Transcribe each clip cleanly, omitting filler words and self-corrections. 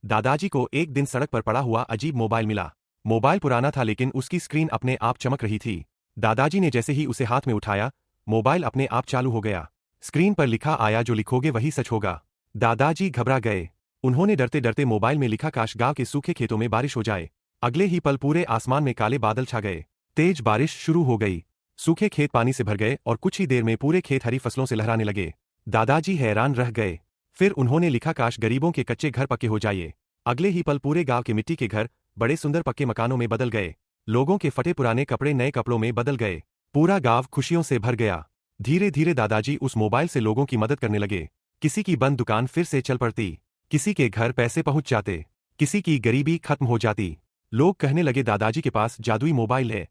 दादाजी को एक दिन सड़क पर पड़ा हुआ अजीब मोबाइल मिला। मोबाइल पुराना था लेकिन उसकी स्क्रीन अपने आप चमक रही थी। दादाजी ने जैसे ही उसे हाथ में उठाया, मोबाइल अपने आप चालू हो गया। स्क्रीन पर लिखा आया, जो लिखोगे वही सच होगा। दादाजी घबरा गए। उन्होंने डरते डरते मोबाइल में लिखा, काश गांव के सूखे खेतों में बारिश हो जाए। अगले ही पल पूरे आसमान में काले बादल छा गए। तेज बारिश शुरू हो गई। सूखे खेत पानी से भर गए और कुछ ही देर में पूरे खेत हरी फसलों से लहराने लगे। दादाजी हैरान रह गए। फिर उन्होंने लिखा, काश गरीबों के कच्चे घर पक्के हो जाए। अगले ही पल पूरे गांव के मिट्टी के घर बड़े सुंदर पक्के मकानों में बदल गए। लोगों के फटे पुराने कपड़े नए कपड़ों में बदल गए। पूरा गांव खुशियों से भर गया। धीरे धीरे दादाजी उस मोबाइल से लोगों की मदद करने लगे। किसी की बंद दुकान फिर से चल पड़ती, किसी के घर पैसे पहुंच जाते, किसी की गरीबी खत्म हो जाती। लोग कहने लगे, दादाजी के पास जादुई मोबाइल है।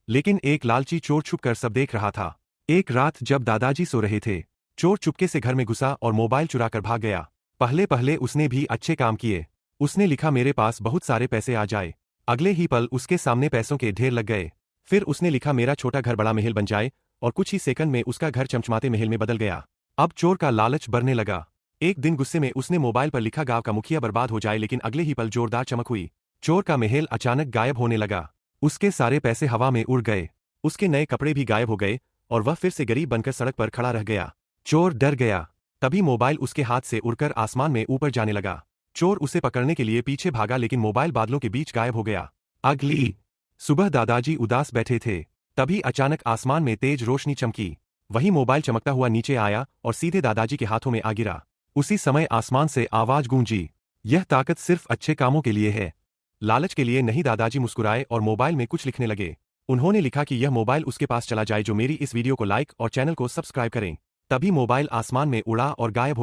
लेकिन एक लालची चोर छुपकर सब देख रहा था। एक रात जब दादाजी सो रहे थे, चोर चुपके से घर में घुसा और मोबाइल चुरा कर भाग गया। पहले पहले उसने भी अच्छे काम किए। उसने लिखा, मेरे पास बहुत सारे पैसे आ जाए। अगले ही पल उसके सामने पैसों के ढेर लग गए। फिर उसने लिखा, मेरा छोटा घर बड़ा महल बन जाए, और कुछ ही सेकंड में उसका घर चमचमाते महल में बदल गया। अब चोर का लालच बढ़ने लगा। एक दिन गुस्से में उसने मोबाइल पर लिखा, गांव का मुखिया बर्बाद हो जाए, लेकिन अगले ही पल जोरदार चमक हुई। चोर का महल अचानक गायब होने लगा। उसके सारे पैसे हवा में उड़ गए। उसके नए कपड़े भी गायब हो गए और वह फिर से गरीब बनकर सड़क पर खड़ा रह गया। चोर डर गया। तभी मोबाइल उसके हाथ से उड़कर आसमान में ऊपर जाने लगा। चोर उसे पकड़ने के लिए पीछे भागा, लेकिन मोबाइल बादलों के बीच गायब हो गया। अगली सुबह दादाजी उदास बैठे थे। तभी अचानक आसमान में तेज रोशनी चमकी। वही मोबाइल चमकता हुआ नीचे आया और सीधे दादाजी के हाथों में आ गिरा। उसी समय आसमान से आवाज गूंजी, यह ताकत सिर्फ अच्छे कामों के लिए है, लालच के लिए नहीं। दादाजी मुस्कुराए और मोबाइल में कुछ लिखने लगे। उन्होंने लिखा कि यह मोबाइल उसके पास चला जाए जो मेरी इस वीडियो को लाइक और चैनल को सब्सक्राइब करें। तभी मोबाइल आसमान में उड़ा और गायब हो